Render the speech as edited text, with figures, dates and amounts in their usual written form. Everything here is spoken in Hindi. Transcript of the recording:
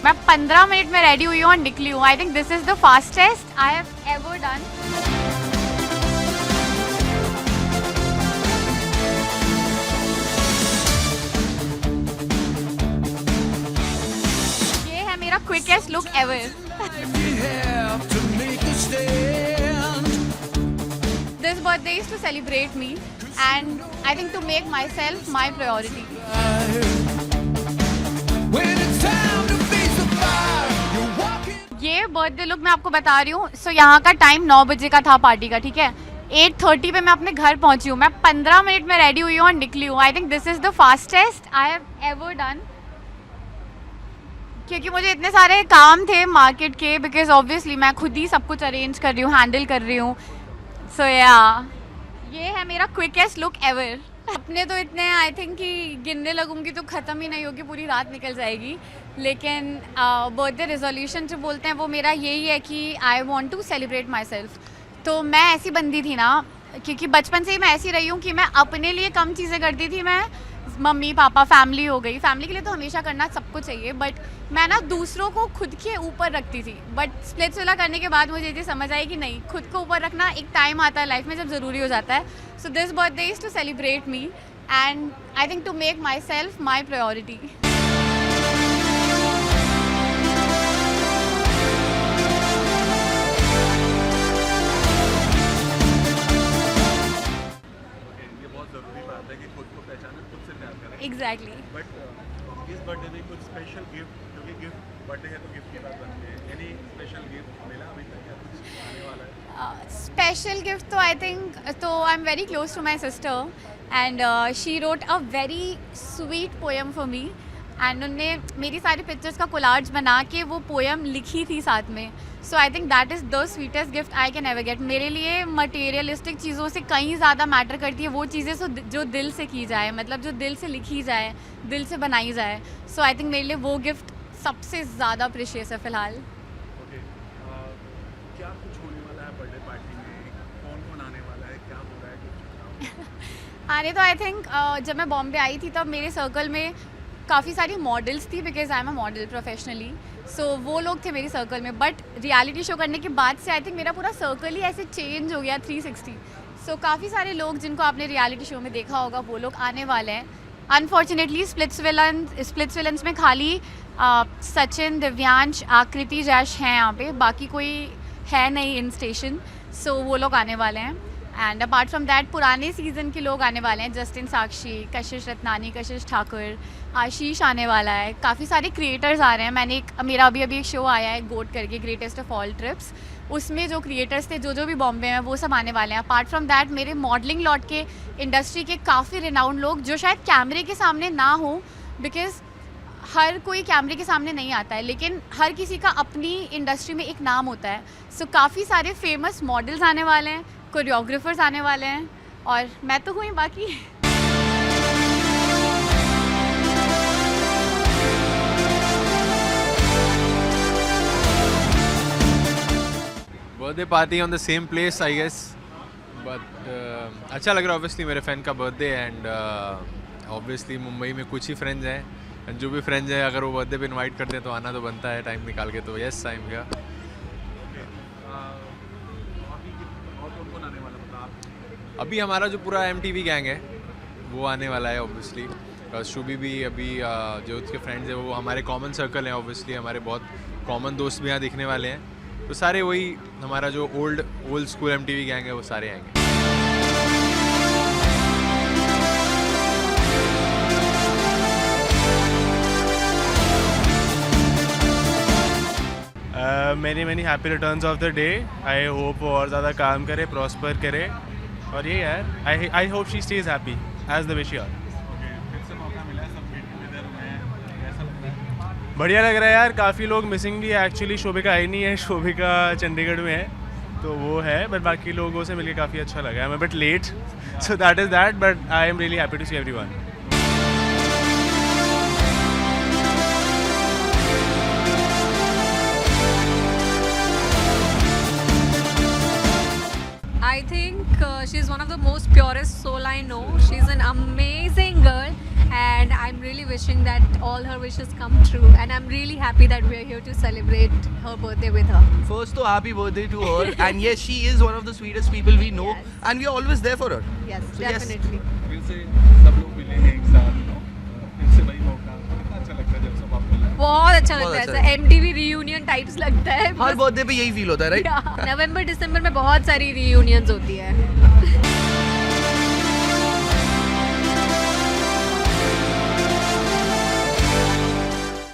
मैं 15 मिनट में रेडी हुई हूँ और निकली हूँ. I think this is the fastest I have ever done. ये है मेरा quickest look ever. This birthday is to celebrate me and I think to make myself my priority. ये बर्थडे लुक मैं आपको बता रही हूँ. सो यहाँ का टाइम 9 बजे का था पार्टी का, ठीक है. 8:30 पे मैं अपने घर पहुँची हूँ. मैं 15 मिनट में रेडी हुई हूँ और निकली हूँ. I think this is the fastest I have ever done. क्योंकि मुझे इतने सारे काम थे मार्केट के, बिकॉज ऑब्वियसली मैं खुद ही सब कुछ अरेंज कर रही हूँ, हैंडल कर रही हूँ. सो या ये है मेरा क्विकेस्ट लुक एवर. अपने तो इतने आई थिंक कि गिनने लगूंगी तो ख़त्म ही नहीं होगी, पूरी रात निकल जाएगी. लेकिन बर्थडे रेजोल्यूशन जो बोलते हैं वो मेरा यही है कि I want to celebrate myself. तो मैं ऐसी बंदी थी ना, क्योंकि बचपन से ही मैं ऐसी रही हूँ कि मैं अपने लिए कम चीज़ें करती थी. मैं मम्मी पापा फैमिली हो गई, फैमिली के लिए तो हमेशा करना सबको चाहिए, बट मैं ना दूसरों को खुद के ऊपर रखती थी. बट स्प्लिट्सविला करने के बाद मुझे ये समझ आई कि नहीं, खुद को ऊपर रखना एक टाइम आता है लाइफ में जब ज़रूरी हो जाता है. So this birthday is to celebrate me and I think to make myself my priority. Exactly. But इस बर्थडे में कुछ स्पेशल गिफ्ट, क्योंकि गिफ्ट बर्थडे है तो गिफ्ट के बाद बनते हैं. एनी स्पेशल गिफ्ट मिला अभी तक या कुछ आने वाला है? स्पेशल गिफ्ट तो आई थिंक, तो I am very close to my sister and she wrote a very sweet poem for me. And उनने मेरी सारी पिक्चर्स का कोलाज बना के वो पोएम लिखी थी साथ में. So I think that is the sweetest gift I can ever get. मेरे लिए मटेरियलिस्टिक चीज़ों से कहीं ज़्यादा मैटर करती है वो चीज़ें जो दिल से की जाए, मतलब जो दिल से लिखी जाए, दिल से बनाई जाए. सो आई थिंक मेरे लिए वो गिफ्ट सबसे ज़्यादा प्रीशियस है फ़िलहाल. ओके, क्या कुछ होने वाला है बर्थडे पार्टी में? कौन कौन आने वाला है, क्या हो रहा है, कुछ बताओ. आने तो आई थिंक जब मैं बॉम्बे आई थी तब मेरे सर्कल में काफ़ी सारी मॉडल्स थी, because I am a model professionally. So वो लोग थे मेरे सर्कल में. बट रियलिटी शो करने के बाद से आई थिंक मेरा पूरा सर्कल ही ऐसे चेंज हो गया 360. सो काफ़ी सारे लोग जिनको आपने रियलिटी शो में देखा होगा वो लोग आने वाले हैं. अनफॉर्चुनेटली स्प्लिट्सविलन्स में खाली सचिन, दिव्यांश, आकृति, जैश हैं यहाँ पे, बाकी कोई है नहीं इन स्टेशन. सो वो लोग आने वाले हैं. एंड अपार्ट फ्रॉम दैट पुराने सीज़न के लोग आने वाले हैं. जस्टिन साक्षी, कशिश रत्नानी, कशिश ठाकुर, आशीष आने वाला है. काफ़ी सारे क्रिएटर्स आ रहे हैं. मेरा अभी एक शो आया है गोट करके, ग्रेटेस्ट ऑफ ऑल ट्रिप्स. उसमें जो क्रिएटर्स थे जो भी बॉम्बे में वो सब आने वाले हैं. अपार्ट फ्रॉम दैट मेरे मॉडलिंग लॉट के इंडस्ट्री के काफ़ी रिनाउंड लोग जो शायद कैमरे के सामने ना हो, बिकॉज हर कोई कैमरे के सामने नहीं आता है, लेकिन हर किसी का अपनी इंडस्ट्री में एक नाम होता है. सो काफ़ी सारे फेमस मॉडल्स आने वाले हैं, कोरियोग्राफर्स आने वाले हैं, और मैं तो हुई बाकी. Birthday party on the same place I guess. But अच्छा लग रहा है. ऑब्वियसली मेरे फ्रेंड का बर्थडे एंड ऑब्वियसली मुंबई में कुछ ही फ्रेंड्स हैं, एंड जो भी फ्रेंड्स हैं अगर वो बर्थडे पे इनवाइट करते हैं तो आना तो बनता है टाइम निकाल के. तो यस आई एम हियर. अभी हमारा जो पूरा MTV गैंग है वो आने वाला है ऑब्वियसली. शुभी भी अभी जो उसके फ्रेंड्स हैं वो हमारे कॉमन सर्कल हैं. ऑब्वियसली हमारे बहुत कॉमन दोस्त भी यहाँ दिखने वाले हैं. तो सारे वही हमारा जो ओल्ड स्कूल MTV गैंग है वो सारे आएंगे. Many happy returns of the day. I hope वो और ज़्यादा काम करे, प्रॉस्पर करे, और ये यार I hope she stays happy as the wish. बढ़िया लग रहा है यार. काफ़ी लोग मिसिंग भी है एक्चुअली. शोभिका आई नहीं है, शोभिका चंडीगढ़ में है तो वो है, बट बाकी लोगों से मिलकर काफ़ी अच्छा लगा. I am a bit late, so that is that, but I am really happy to see everyone. I think she's one of the most purest soul I know. She's an amazing girl and I I'm really wishing that all her wishes come true, and I'm really happy that we're here to celebrate her birthday with her. First, तो happy birthday to her, and yes, she is one of the sweetest people we know, Yes. and we are always there for her. Yes, So yes. definitely. फिर से सब लोग मिलेंगे एक साथ, फिर से वही मौका, कितना अच्छा लगता है जब सब आप मिलते हैं। बहुत अच्छा बहुत लगता है, अच्छा ऐसा MTV reunion types लगता है. हर बर्थडे पे यही फील होता है, राइट? नवंबर दिसंबर में बहुत सारी reunions होती है.